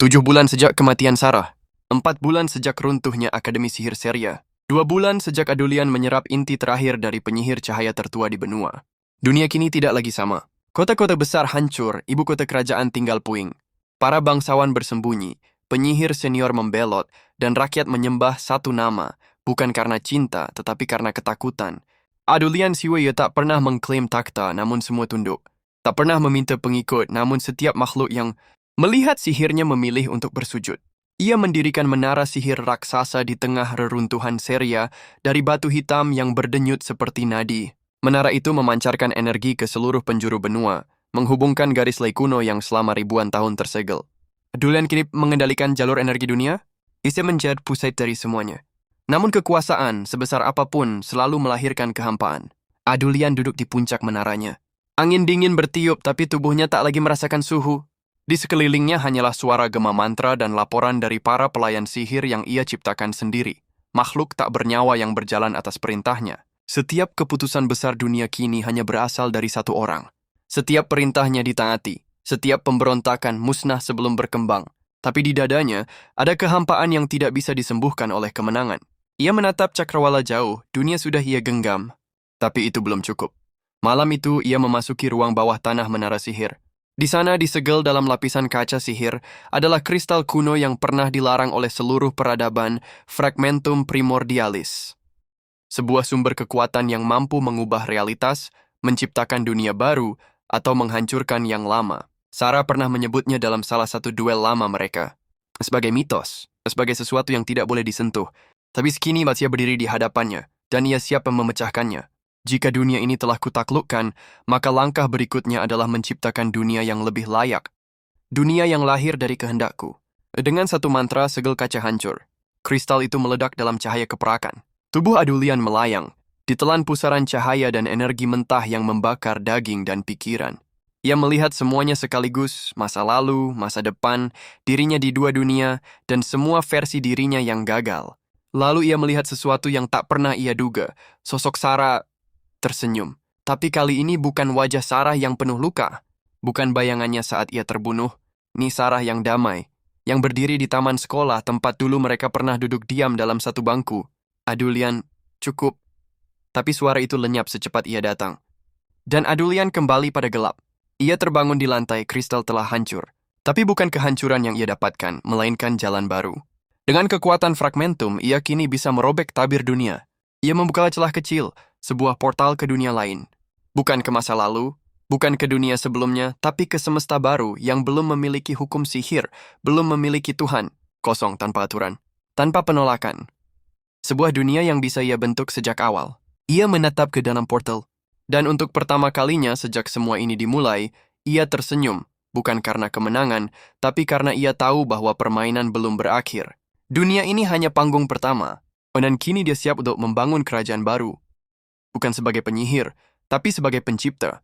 7 bulan sejak kematian Sarah. 4 bulan sejak runtuhnya Akademi Sihir Seria. 2 bulan sejak Adulian menyerap inti terakhir dari penyihir cahaya tertua di benua. Dunia kini tidak lagi sama. Kota-kota besar hancur, ibu kota kerajaan tinggal puing. Para bangsawan bersembunyi, penyihir senior membelot, dan rakyat menyembah satu nama, bukan karena cinta, tetapi karena ketakutan. Adulian Siwaya tak pernah mengklaim takhta, namun semua tunduk. Tak pernah meminta pengikut, namun setiap makhluk yang melihat sihirnya memilih untuk bersujud. Ia mendirikan menara sihir raksasa di tengah reruntuhan Seria dari batu hitam yang berdenyut seperti nadi. Menara itu memancarkan energi ke seluruh penjuru benua, menghubungkan garis lei kuno yang selama ribuan tahun tersegel. Adulian kini mengendalikan jalur energi dunia. Ia menjadi pusat dari semuanya. Namun kekuasaan, sebesar apapun, selalu melahirkan kehampaan. Adulian duduk di puncak menaranya. Angin dingin bertiup, tapi tubuhnya tak lagi merasakan suhu. Di sekelilingnya hanyalah suara gema mantra dan laporan dari para pelayan sihir yang ia ciptakan sendiri. Makhluk tak bernyawa yang berjalan atas perintahnya. Setiap keputusan besar dunia kini hanya berasal dari satu orang. Setiap perintahnya ditaati. Setiap pemberontakan musnah sebelum berkembang. Tapi di dadanya, ada kehampaan yang tidak bisa disembuhkan oleh kemenangan. Ia menatap cakrawala jauh, dunia sudah ia genggam. Tapi itu belum cukup. Malam itu, ia memasuki ruang bawah tanah menara sihir. Di sana disegel dalam lapisan kaca sihir adalah kristal kuno yang pernah dilarang oleh seluruh peradaban, Fragmentum Primordialis. Sebuah sumber kekuatan yang mampu mengubah realitas, menciptakan dunia baru, atau menghancurkan yang lama. Sarah pernah menyebutnya dalam salah satu duel lama mereka. Sebagai mitos, sebagai sesuatu yang tidak boleh disentuh. Tapi kini masih berdiri di hadapannya, dan ia siap memecahkannya. Jika dunia ini telah kutaklukkan, maka langkah berikutnya adalah menciptakan dunia yang lebih layak. Dunia yang lahir dari kehendakku. Dengan satu mantra, segel kaca hancur. Kristal itu meledak dalam cahaya keperakan. Tubuh Adulian melayang, ditelan pusaran cahaya dan energi mentah yang membakar daging dan pikiran. Ia melihat semuanya sekaligus, masa lalu, masa depan, dirinya di dua dunia, dan semua versi dirinya yang gagal. Lalu ia melihat sesuatu yang tak pernah ia duga, sosok Sarah tersenyum. Tapi kali ini bukan wajah Sarah yang penuh luka. Bukan bayangannya saat ia terbunuh. Ini Sarah yang damai. Yang berdiri di taman sekolah tempat dulu mereka pernah duduk diam dalam satu bangku. Adulian, cukup. Tapi suara itu lenyap secepat ia datang. Dan Adulian kembali pada gelap. Ia terbangun di lantai, kristal telah hancur. Tapi bukan kehancuran yang ia dapatkan, melainkan jalan baru. Dengan kekuatan fragmentum, ia kini bisa merobek tabir dunia. Ia membuka celah kecil, sebuah portal ke dunia lain. Bukan ke masa lalu, bukan ke dunia sebelumnya, tapi ke semesta baru yang belum memiliki hukum sihir, belum memiliki Tuhan, kosong tanpa aturan, tanpa penolakan. Sebuah dunia yang bisa ia bentuk sejak awal. Ia menatap ke dalam portal, dan untuk pertama kalinya sejak semua ini dimulai, ia tersenyum, bukan karena kemenangan, tapi karena ia tahu bahwa permainan belum berakhir. Dunia ini hanya panggung pertama, dan kini dia siap untuk membangun kerajaan baru. Bukan sebagai penyihir, tapi sebagai pencipta.